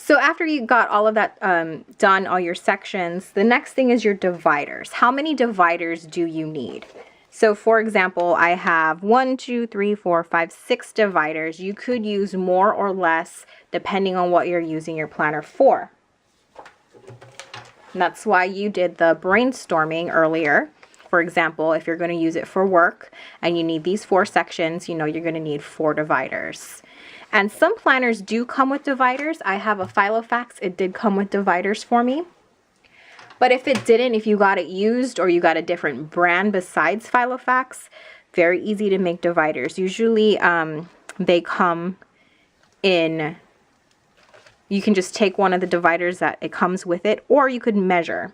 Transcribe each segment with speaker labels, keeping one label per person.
Speaker 1: So after you got all of that done, all your sections, the next thing is your dividers. How many dividers do you need? So for example, I have 1, 2, 3, 4, 5, 6 dividers. You could use more or less depending on what you're using your planner for. And that's why you did the brainstorming earlier. For example, if you're going to use it for work and you need these 4 sections, you know you're going to need 4 dividers. And some planners do come with dividers. I have a Filofax. It did come with dividers for me. But if it didn't, if you got it used or you got a different brand besides Filofax, very easy to make dividers. Usually they come in, you can just take one of the dividers that it comes with it, or you could measure.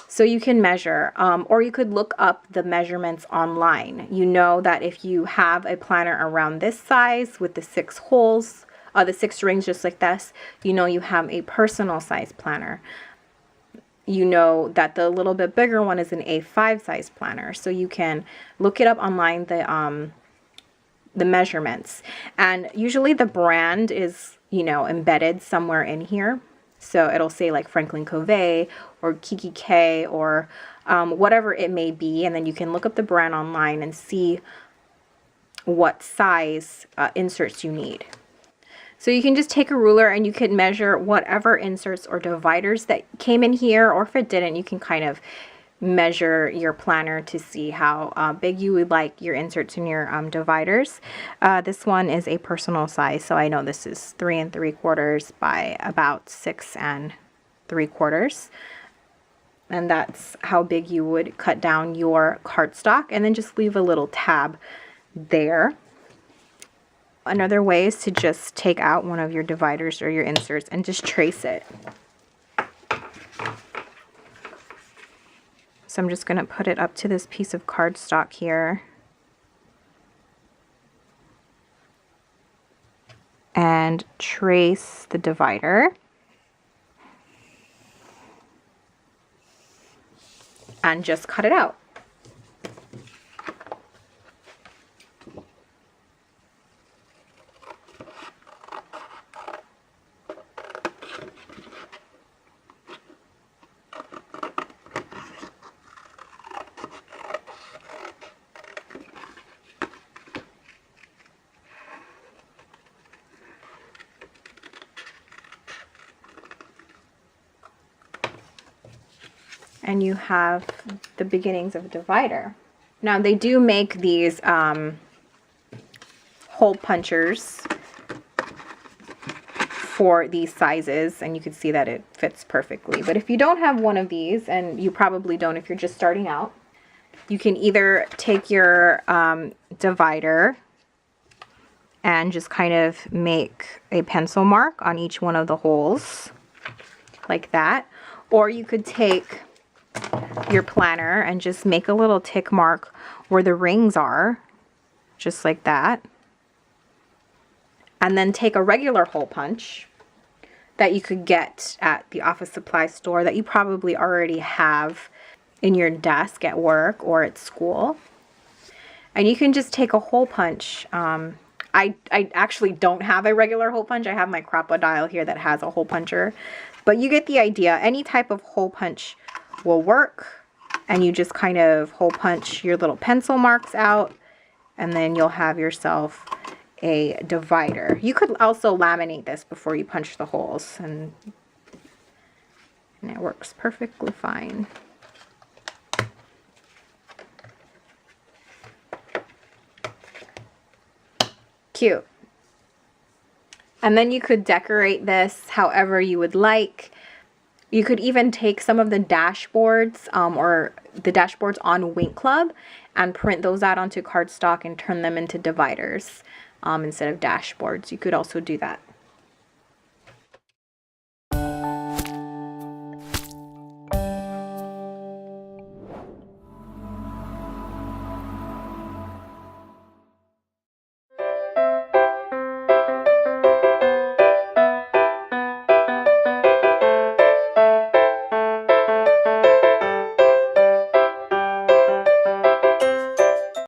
Speaker 1: So you can measure, or you could look up the measurements online. You know that if you have a planner around this size with the 6 holes, the 6 rings just like this, you know you have a personal size planner. You know that the little bit bigger one is an A5 size planner. So you can look it up online, the measurements. And usually the brand is, you know, embedded somewhere in here. So it'll say like Franklin Covey or Kiki K or whatever it may be. And then you can look up the brand online and see what size inserts you need. So you can just take a ruler and you can measure whatever inserts or dividers that came in here, or if it didn't, you can kind of measure your planner to see how big you would like your inserts and your dividers. This one is a personal size, so I know this is 3 3/4 by about 6 3/4. And that's how big you would cut down your cardstock, and then just leave a little tab there. Another way is to just take out one of your dividers or your inserts and just trace it. So I'm just going to put it up to this piece of cardstock here. And trace the divider. And just cut it out. And you have the beginnings of a divider. Now they do make these hole punchers for these sizes, and you can see that it fits perfectly. But if you don't have one of these, and you probably don't if you're just starting out, you can either take your divider and just kind of make a pencil mark on each one of the holes like that, or you could take your planner and just make a little tick mark where the rings are, just like that. And then take a regular hole punch that you could get at the office supply store that you probably already have in your desk at work or at school. And you can just take a hole punch. I actually don't have a regular hole punch. I have my Crocodile here that has a hole puncher. But you get the idea. Any type of hole punch will work, and you just kind of hole punch your little pencil marks out, and then you'll have yourself a divider. You could also laminate this before you punch the holes, and it works perfectly fine. Cute. And then you could decorate this however you would like. You could even take some of the dashboards or the dashboards on Wink Club and print those out onto cardstock and turn them into dividers instead of dashboards. You could also do that.